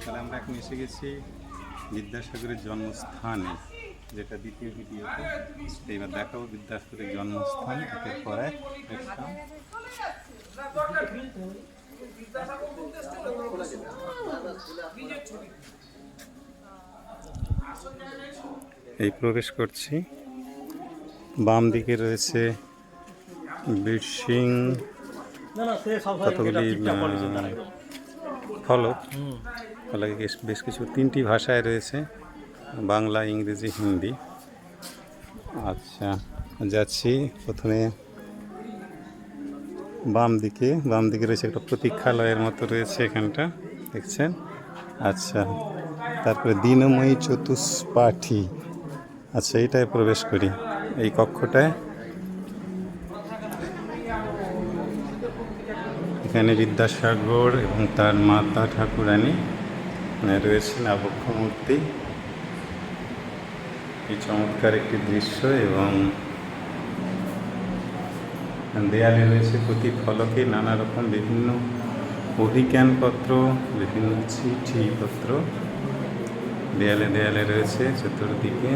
তাহলে আমরা এখন এসে গেছি বিদ্যাসাগরের জন্মস্থানে, যেটা দ্বিতীয় ভিডিওতে। এইবার দেখাবো বিদ্যাসাগরের জন্মস্থান একের পর এক। এই প্রবেশ করছি, বাম দিকে রয়েছে বীরসিং কতগুলি ফলক। ফলকে বেশ কিছু 3টি ভাষায় রয়েছে, বাংলা, ইংরেজি, হিন্দি। আচ্ছা, যাচ্ছি। প্রথমে বাম দিকে রয়েছে একটা প্রতীক্ষালয়ের মতো রয়েছে এখানটা, দেখছেন। আচ্ছা, তারপরে দীনময়ী চতুষ্পাঠী। আচ্ছা, এইটায় প্রবেশ করি, এই কক্ষটায়। এখানে বিদ্যাসাগর এবং তার মাতা ঠাকুরানী রয়েছেন, আবক্ষ মূর্তি। এই চমৎকার একটি দৃশ্য। এবং দেয়ালে রয়েছে প্রতি ফলকে নানা রকম বিভিন্ন অভিজ্ঞানপত্র, বিভিন্ন চিঠিপত্র দেয়ালে রয়েছে চতুর্দিকে।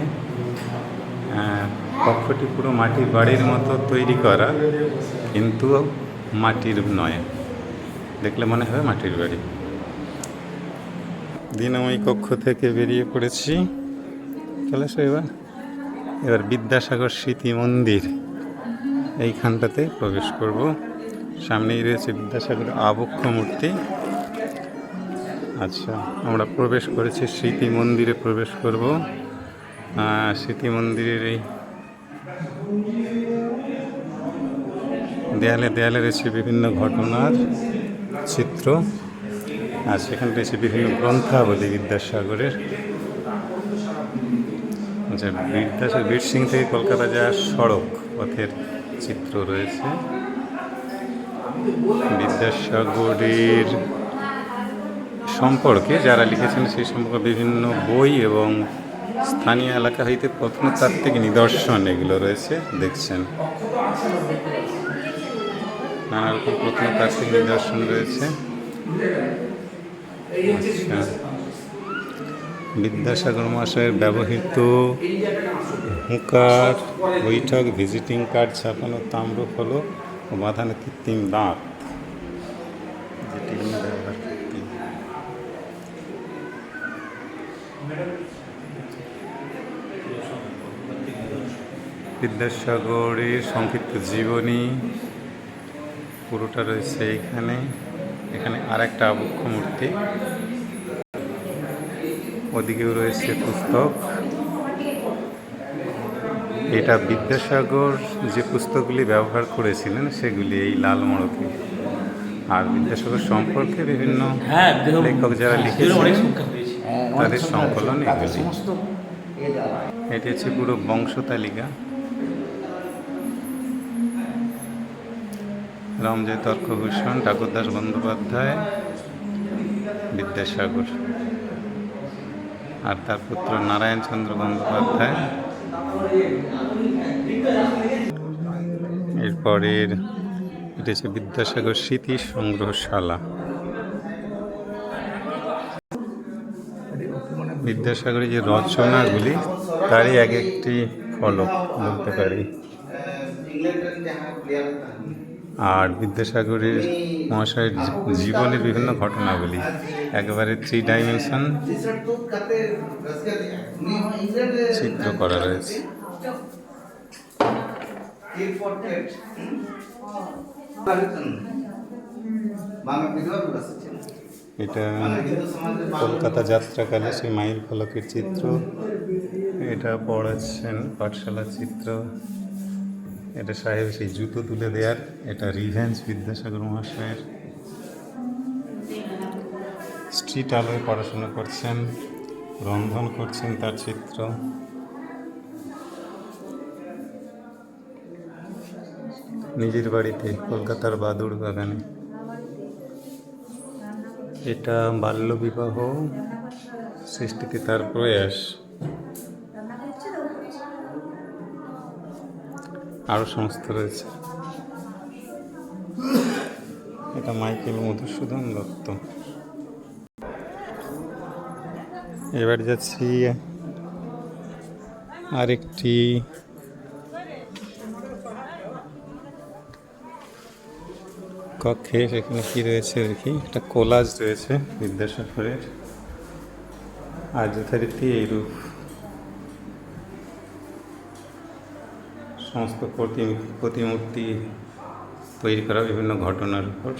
কক্ষটি পুরো মাটির বাড়ির মতো তৈরি করা, কিন্তু মাটির নয়, দেখলে মনে হয় মাটির বাড়ি। দীনময়ী কক্ষ থেকে বেরিয়ে পড়েছি। চলে আসো। এবার বিদ্যাসাগর স্মৃতি মন্দির, এইখানটাতে প্রবেশ করব। সামনেই রয়েছে বিদ্যাসাগরের আবক্ষ মূর্তি। আচ্ছা, আমরা প্রবেশ করেছি স্মৃতি মন্দিরে, প্রবেশ করব। স্মৃতি মন্দিরের এই দেয়ালে রয়েছে বিভিন্ন ঘটনার চিত্র, আর সেখানে রয়েছে বিভিন্ন গ্রন্থাবলী বিদ্যাসাগরের। আচ্ছা, বীরসিং থেকে কলকাতা যাওয়ার সড়ক পথের চিত্র রয়েছে। বিদ্যাসাগরের সম্পর্কে যারা লিখেছেন সেই সম্পর্কে বিভিন্ন বই এবং স্থানীয় এলাকা হইতে প্রত্নতাত্ত্বিক নিদর্শন এগুলো রয়েছে, দেখছেন। নানা রকম প্রত্নতাত্ত্বিক নিদর্শন রয়েছে। আচ্ছা, বিদ্যাসাগর মহাশয়ের ব্যবহৃত হুঁকার, বৈঠক, ভিজিটিং কার্ড ছাপানো তাম্রফলক ও বাঁধানো কৃত্রিম দাঁত, যেটি ব্যবহার করতেন। বিদ্যাসাগরের সংক্ষিপ্ত জীবনী পুরোটা রয়েছে এখানে আর একটা আবক্ষ মূর্তি, ওদিকেও রয়েছে পুস্তক। এটা বিদ্যাসাগর যে পুস্তকগুলি ব্যবহার করেছিলেন সেগুলি এই লাল মোড়কে। আর বিদ্যাসাগর সম্পর্কে বিভিন্ন লেখক যারা লিখেছিলেন তাদের সংকলন এগুলি। এটি হচ্ছে পুরো বংশ তালিকা। রামজয় তর্কভূষণ, ঠাকুরদাস বন্দ্যোপাধ্যায়, বিদ্যাসাগর আর তার পুত্র নারায়ণচন্দ্র বন্দ্যোপাধ্যায়। এরপরের এটা হচ্ছে বিদ্যাসাগর স্মৃতি সংগ্রহশালা। বিদ্যাসাগরের যে রচনাগুলি তারই এক একটি ফলক বলতে পারি। আর বিদ্যাসাগরের মহাশয়ের জীবনের বিভিন্ন ঘটনাগুলি একেবারে 3 ডাইমেনশন চিত্র করা রয়েছে। এটা কলকাতা যাত্রাকালে সেই মাইল ফলকের চিত্র। এটা পড়াচ্ছেন পাঠশালার চিত্র। এটা সাহেব সেই জুতো তুলে দেওয়ার, এটা রিভেঞ্জ বিদ্যাসাগর মহাশয়ের। স্ট্রিট আলোয় পড়াশোনা করছেন, রন্ধন করছেন, তার চিত্র। নিজের বাড়িতে কলকাতার বাদুড় বাগানে। এটা বাল্যবিবাহ সৃষ্টিতে তার প্রয়াস। আরও সমস্ত রয়েছে। এটা মাইকেল মধুসূদন দত্ত। এবার যাচ্ছি আরেকটি কক্ষে, সেখানে কি রয়েছে দেখি। একটা কোলাজ রয়েছে বিদ্যাসাগরের, আজ যথারীতি এইরূপ সমস্ত প্রতিমূর্তি তৈরি করা বিভিন্ন ঘটনার উপর।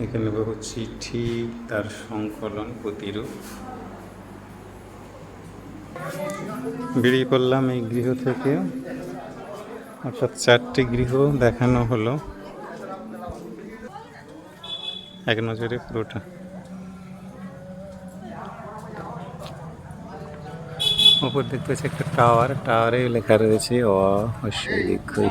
এখানে বহু চিঠি, তার সংকলন, প্রতিরূপ। বেরিয়ে পড়লাম এই গৃহ থেকে, অর্থাৎ 4টি গৃহ দেখানো হলো এক নজরে পুরোটা। উপর দেখতে পাচ্ছি একটা টাওয়ার, টাওয়ারে লেখা রয়েছে অশ্বদিগ্গই।